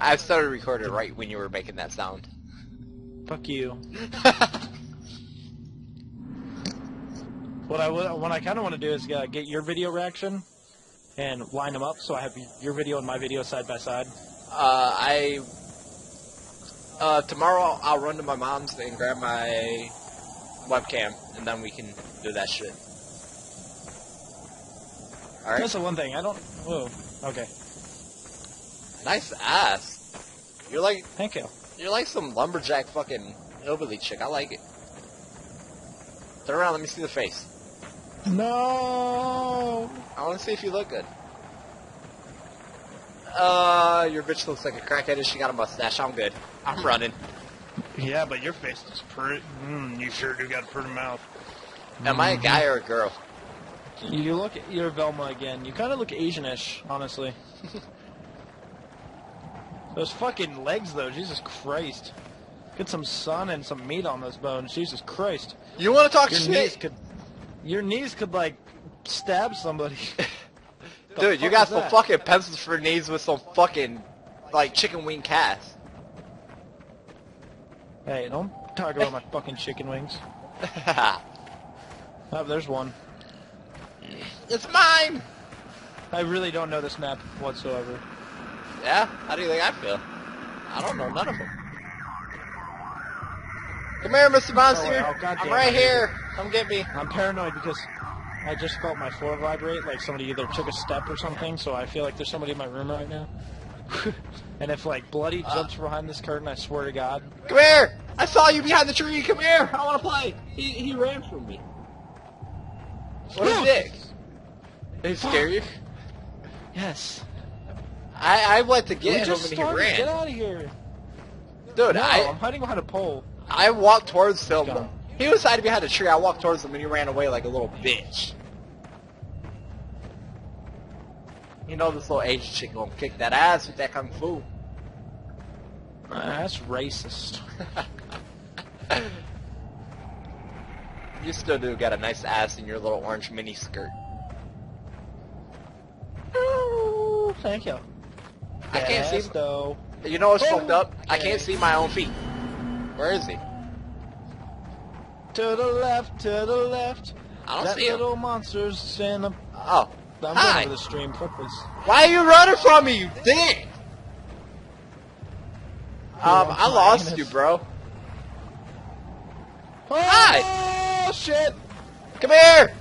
I started recording right when you were making that sound. Fuck you. What I kind of want to do is get your video reaction and line them up so I have your video and my video side by side. Tomorrow I'll run to my mom's and grab my webcam, and then we can do that shit. Alright? That's the one thing. I don't... Whoa. Okay. Nice ass. You're like... Thank you. You're like some lumberjack fucking hillbilly chick. I like it. Turn around, let me see the face. No. I want to see if you look good. Your bitch looks like a crackhead and she got a mustache. I'm good. I'm running. Yeah, but your face is pretty... you sure do got a pretty mouth. Am I a guy or a girl? You look... You're Velma again. You kind of look Asianish, honestly. Those fucking legs, though. Jesus Christ. Get some sun and some meat on those bones. Jesus Christ. You want to talk Your shit? Your knees could, like, stab somebody. Dude, you got some fucking pencils for knees with some fucking, like, chicken wing cast. Hey, don't talk about my fucking chicken wings. Oh, there's one. It's mine! I really don't know this map whatsoever. Yeah? How do you think I feel? I don't know none of them. Come here, Mr. Monster! I'm right here! Come get me. I'm paranoid because I just felt my floor vibrate, like somebody either took a step or something, so I feel like there's somebody in my room right now. And if, like, Bloody jumps behind this curtain, I swear to God. Come here! I saw you behind the tree! Come here! I want to play! He ran from me. What a dick! Did he scare you? Yes. I went to get him and he ran. Get out of here! Dude, No, I'm hiding behind a pole. I walked towards him. He was hiding behind a tree. I walked towards him and he ran away like a little bitch. You know this little Asian chick gonna kick that ass with that kung fu. That's racist. You still do got a nice ass in your little orange mini skirt. Oh, thank you. I can't see. Though. You know what's fucked up? I can't see my own feet. Where is he? To the left, to the left. I don't see him. Little monsters in the... Oh. I'm Hi. going to the stream. Fuck this. Why are you running from me, you dick? I lost you, bro. Oh, Hi. Oh, shit. Come here.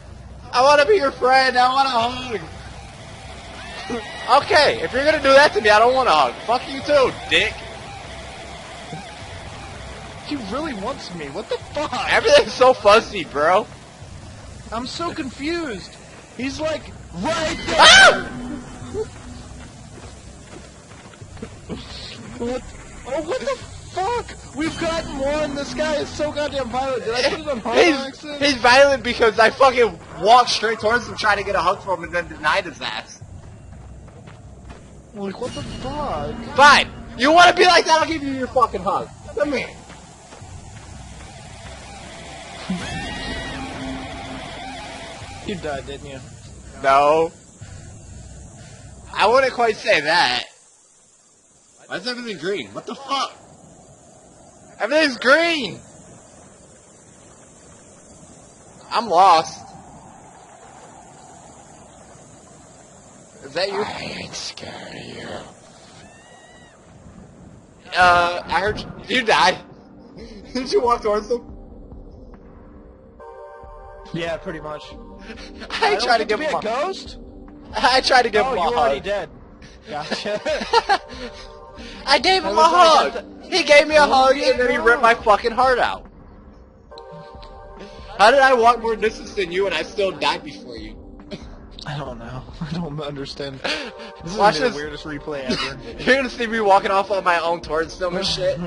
I want to be your friend. I want a hug. Okay, if you're going to do that to me, I don't want a hug. Fuck you too, dick. He really wants me. What the fuck? Everything's so fuzzy, bro. I'm so confused. He's like right there. Ah! What? Oh, what the fuck? We've gotten one. This guy is so goddamn violent. Did I put it on hard accent? He's violent because I fucking walked straight towards him trying to get a hug from him and then denied his ass. Like, what the fuck? Fine. You want to be like that? I'll give you your fucking hug. Come here. You died, didn't you? No. I wouldn't quite say that. Why is everything green? What the fuck? Everything's green! I'm lost. Is that you? I ain't scared of you. I heard you died. Didn't you walk towards them? Yeah, pretty much. I tried to give him a ghost. I tried to give him a hug. Oh, you're already dead. Gotcha. I gave him a hug. He gave me a hug and then he ripped my fucking heart out. How did I walk more distance than you and I still died before you? I don't know. I don't understand. This Watch is this. the weirdest replay ever. You're gonna see me walking off on my own towards them and shit.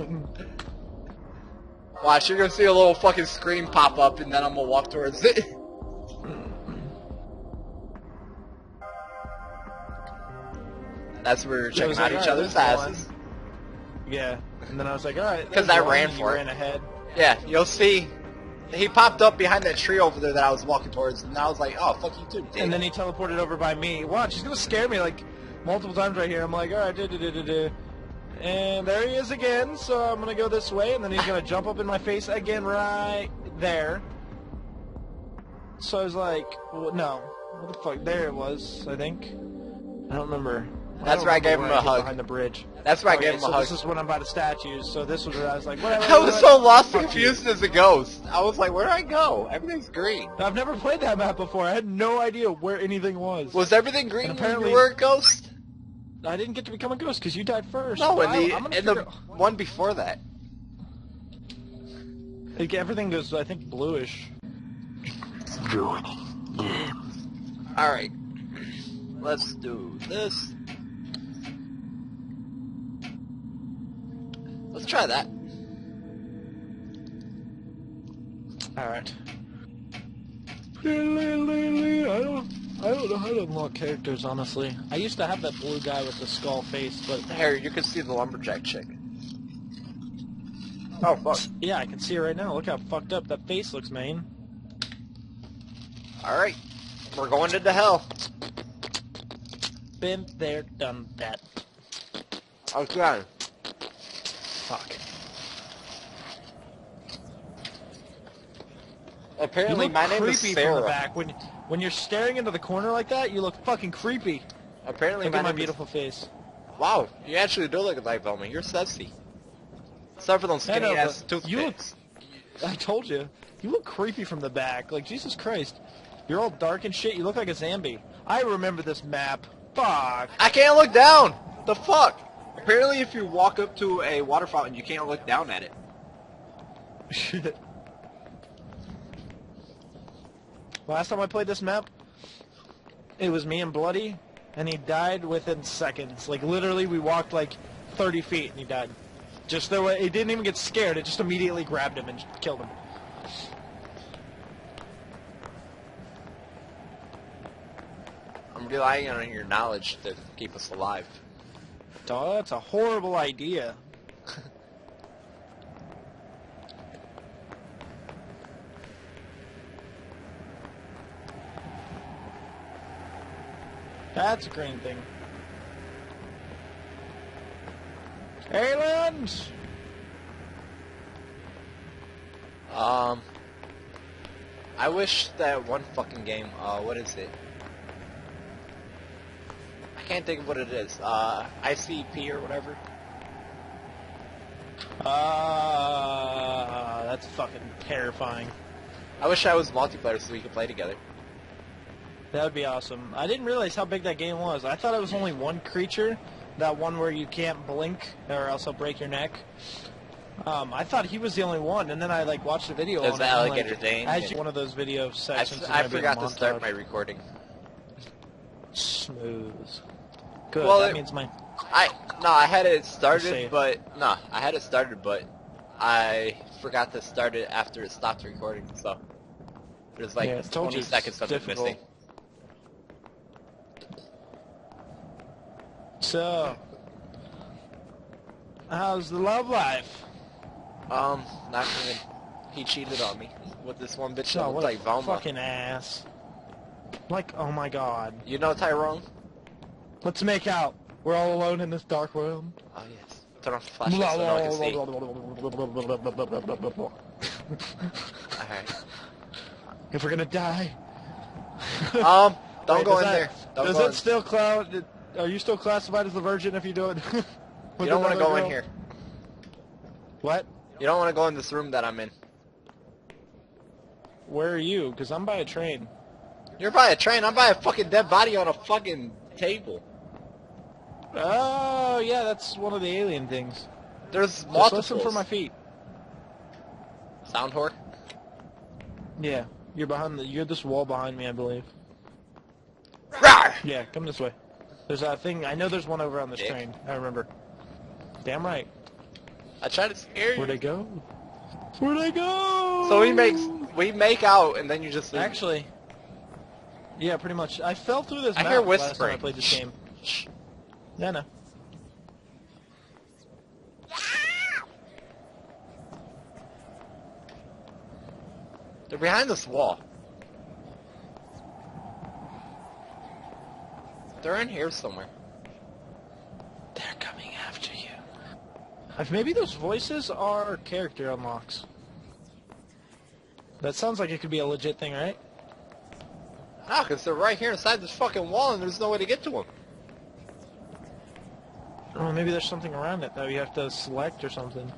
Watch, you're gonna see a little fucking screen pop up and then I'm gonna walk towards it. That's where we're checking out each other's asses. Yeah, and then I was like, alright. Because I ran for it. Ran ahead. Yeah, you'll see. He popped up behind that tree over there that I was walking towards, and I was like, oh, fuck you too, dude. And then he teleported over by me. Watch, he's gonna scare me like multiple times right here. I'm like, alright, And there he is again, so I'm going to go this way, and then he's going to jump up in my face again right there. So I was like, well, no. What the fuck? There it was, I think. I don't remember. That's where I gave him a hug. Behind the bridge. That's where I gave him a hug. This is when I'm by the statues, so this was where I was like, whatever. I was so lost and confused as a ghost. I was like, where do I go? Everything's green. I've never played that map before. I had no idea where anything was. Was everything green and when you were a ghost? I didn't get to become a ghost because you died first. No, in the one before that. Like, everything goes, I think, bluish. Alright. Let's do this. Let's try that. Alright. I don't know how to unlock characters, honestly. I used to have that blue guy with the skull face, but... Here, you can see the lumberjack chick. Oh, fuck. Yeah, I can see it right now. Look how fucked up that face looks, man. Alright. We're going into hell. Been there, done that. Okay. Fuck. Apparently, my name is Sarah. From the back. When you're staring into the corner like that, you look fucking creepy. Apparently, look at my beautiful face. Wow, you actually do look like Velma. You're sexy. Except for those skinny ass toothpicks. I told you. You look creepy from the back. Like, Jesus Christ. You're all dark and shit. You look like a zombie. I remember this map. Fuck. I can't look down. The fuck? Apparently, if you walk up to a water fountain, you can't look down at it. Shit. Last time I played this map, it was me and Bloody, and he died within seconds. Like, literally, we walked like 30 feet, and he died. Just the way, he didn't even get scared. It just immediately grabbed him and killed him. I'm relying on your knowledge to keep us alive. Oh, that's a horrible idea. That's a green thing. Aliens! I wish that one fucking game, what is it? I can't think of what it is. ICP or whatever. That's fucking terrifying. I wish I was multiplayer so we could play together. That would be awesome. I didn't realize how big that game was. I thought it was only one creature, that one where you can't blink or else he'll break your neck. I thought he was the only one, and then I like watched the video. There's on the it, alligator like, Dane. as one of those video sections. I forgot to start my recording. Smooth. Good. Well, that means my. I had it started, but I forgot to start it after it stopped recording. So there's like 20 seconds of it missing. So, how's the love life? Not good. He cheated on me with this one bitch that Oh, looked what like a Velma. fucking ass. Like, oh my god. You know Tyrone? Let's make out. We're all alone in this dark room. Oh yes. Turn off the flashlight so no one can see. Alright. If we're gonna die. Don't Wait, go in there. Does it still cloud? Are you still classified as a virgin if you do it? You don't want to go in here. What? You don't want to go in this room that I'm in. Where are you? Because I'm by a train. You're by a train. I'm by a fucking dead body on a fucking table. Oh, yeah, that's one of the alien things. There's Just multiples. listen for my feet. Sound whore? Yeah, you're this wall behind me, I believe. Rawr! Yeah, come this way. There's that thing. I know there's one over on this train. I remember. Damn right. I tried to scare you. Where'd I go? Where'd I go? So we make out and then you just leave. Actually, yeah, pretty much. I fell through this map hear last time I whispering. played this game. Yeah, no. They're behind this wall. They're in here somewhere. They're coming after you. Maybe those voices are character unlocks. That sounds like it could be a legit thing, right? No, because they're right here inside this fucking wall and there's no way to get to them. Oh, maybe there's something around it that you have to select or something.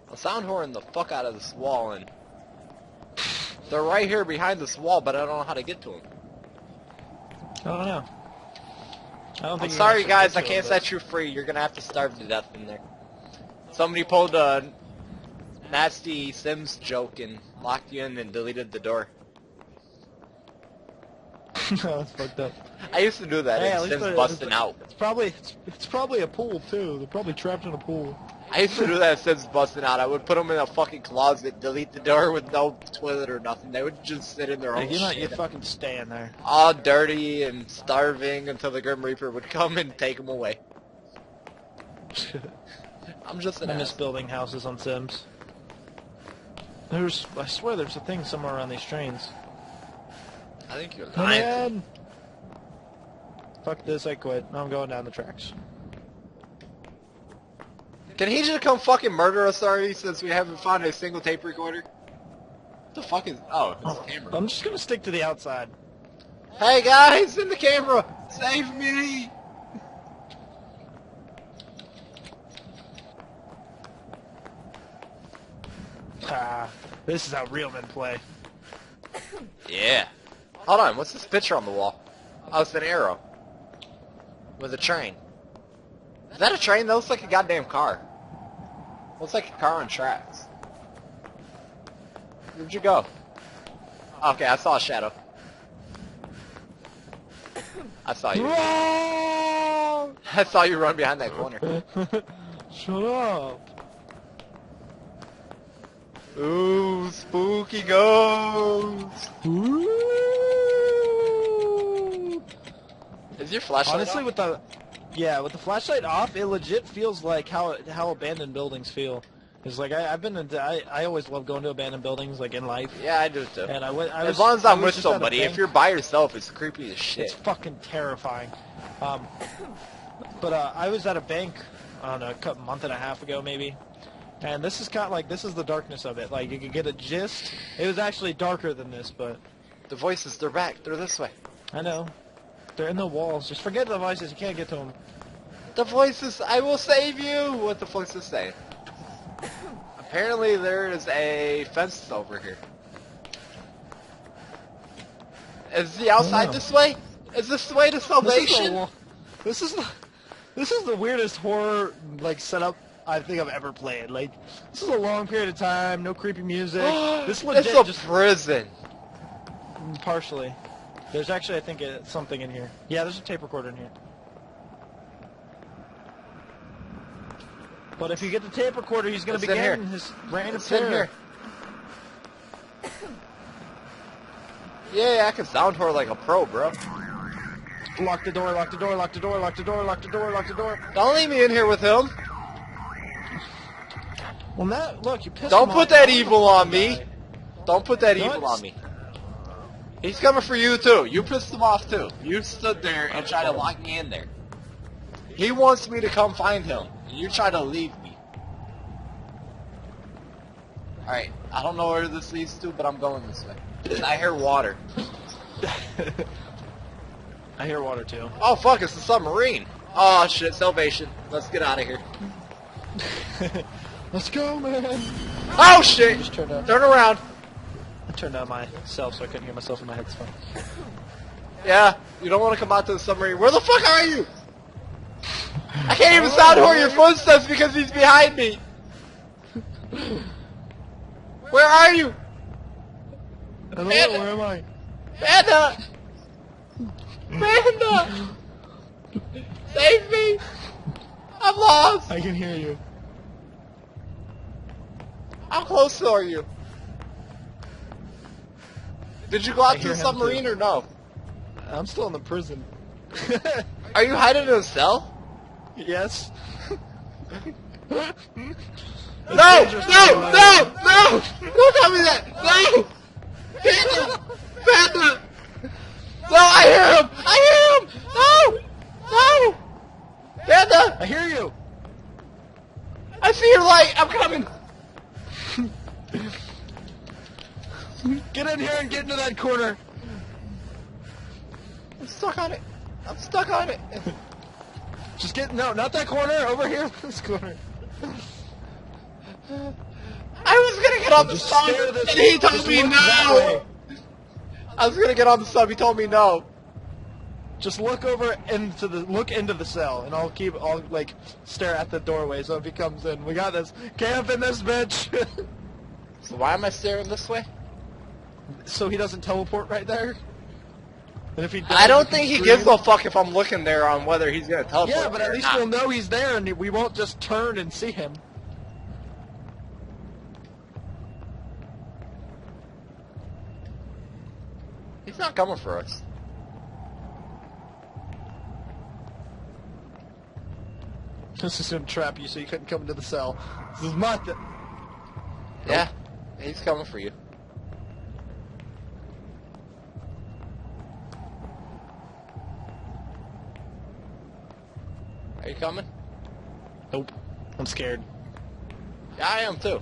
I'll sound horn the fuck out of this wall and... They're right here behind this wall, but I don't know how to get to them. I don't know. I don't think I'm sorry guys, I can't set you free. You're gonna have to starve to death in there. Somebody pulled a nasty Sims joke and locked you in and deleted the door. No, it's fucked up. I used to do that. Hey, And Sims busting out. It's probably a pool too. They're probably trapped in a pool. I used to do that. Sims busting out. I would put them in a fucking closet, delete the door with no toilet or nothing. They would just sit in their own shit. You fucking stay in there. All dirty and starving until the Grim Reaper would come and take them away. I'm just an I miss ass. building houses on Sims. I swear there's a thing somewhere around these trains. I think you're Come lying. in! Fuck this, I quit. I'm going down the tracks. Can he just come fucking murder us already since we haven't found a single tape recorder? What the fuck is... Oh, it's a camera. I'm just gonna stick to the outside. Hey guys, in the camera! Save me! Ah, this is how real men play. Yeah. Hold on, what's this picture on the wall? Oh, it's an arrow. With a train. Is that a train? That looks like a goddamn car. Looks like a car on tracks. Where'd you go? Okay, I saw a shadow. I saw you. I saw you run behind that corner. Shut up. Ooh, spooky ghost! Ooh. Is your flashlight Honestly, off? with the flashlight off, it legit feels like how abandoned buildings feel. It's like I always love going to abandoned buildings, like in life. Yeah, I do too. And as long as I'm with just at a somebody. bank. If you're by yourself, it's creepy as shit. It's fucking terrifying. But I was at a bank, I don't know, a month and a half ago maybe, and this is kind of like, this is the darkness of it. Like, you could get a gist. It was actually darker than this, but... The voices, they're back. They're this way. I know. They're in the walls. Just forget the voices. You can't get to them. The voices, I will save you! What the voices say? Apparently there is a fence over here. Is the outside this way? Is this the way to salvation? This is the weirdest horror like setup I think I've ever played. Like, this is a long period of time, no creepy music. This legit It's a just prison. partially. There's actually, I think, something in here. Yeah, there's a tape recorder in here. But if you get the tape recorder, he's going to What's in begin here? his reign of What's in terror. here? Yeah, I can sound horror like a pro, bro. Lock the door, lock the door, lock the door, lock the door, lock the door, lock the door. Don't leave me in here with him. Well, now, look, you pissed Don't him put off. that evil on me. Don't put that No, evil it's- on me. He's coming for you too. You pissed him off too. You stood there and tried to lock me in there. He wants me to come find him. And you try to leave me. Alright, I don't know where this leads to, but I'm going this way. And I hear water. I hear water too. Oh fuck, it's a submarine. Oh shit, salvation. Let's get out of here. Let's go, man. Oh shit! Just turned up. Turn around. I turned down myself so I couldn't hear myself in my headphones. Yeah, you don't want to come out to the submarine. Where the fuck are you? I can't even sound horror your footsteps because he's behind me. Where are you? Hello, Panda. where am I? Panda! Panda! Save me! I'm lost! I can hear you. How close are you? Did you go I out to hear the him submarine too. or no? I'm still in the prison. Are you hiding in a cell? Yes. No! No! No! No! Don't tell me that! No! Panda! Get in here and get into that corner. I'm stuck on it. I'm stuck on it. Just get, no, not that corner, over here, this corner. I was gonna get on the Just sub, stare this- and he told just me look that no! way. I was gonna get on the sub, he told me no. Just look into the cell, and I'll like stare at the doorway so if he comes in. We got this. Camp in this bitch. So why am I staring this way? So he doesn't teleport right there. And if he does, I don't we can think he scream. gives a fuck if I'm looking there on whether he's gonna teleport. Yeah, but at or least not. we'll know he's there, and we won't just turn and see him. He's not coming for us. This is gonna trap you so you couldn't come into the cell. This is my Yeah, he's coming for you. Are you coming? Nope. I'm scared. Yeah, I am too.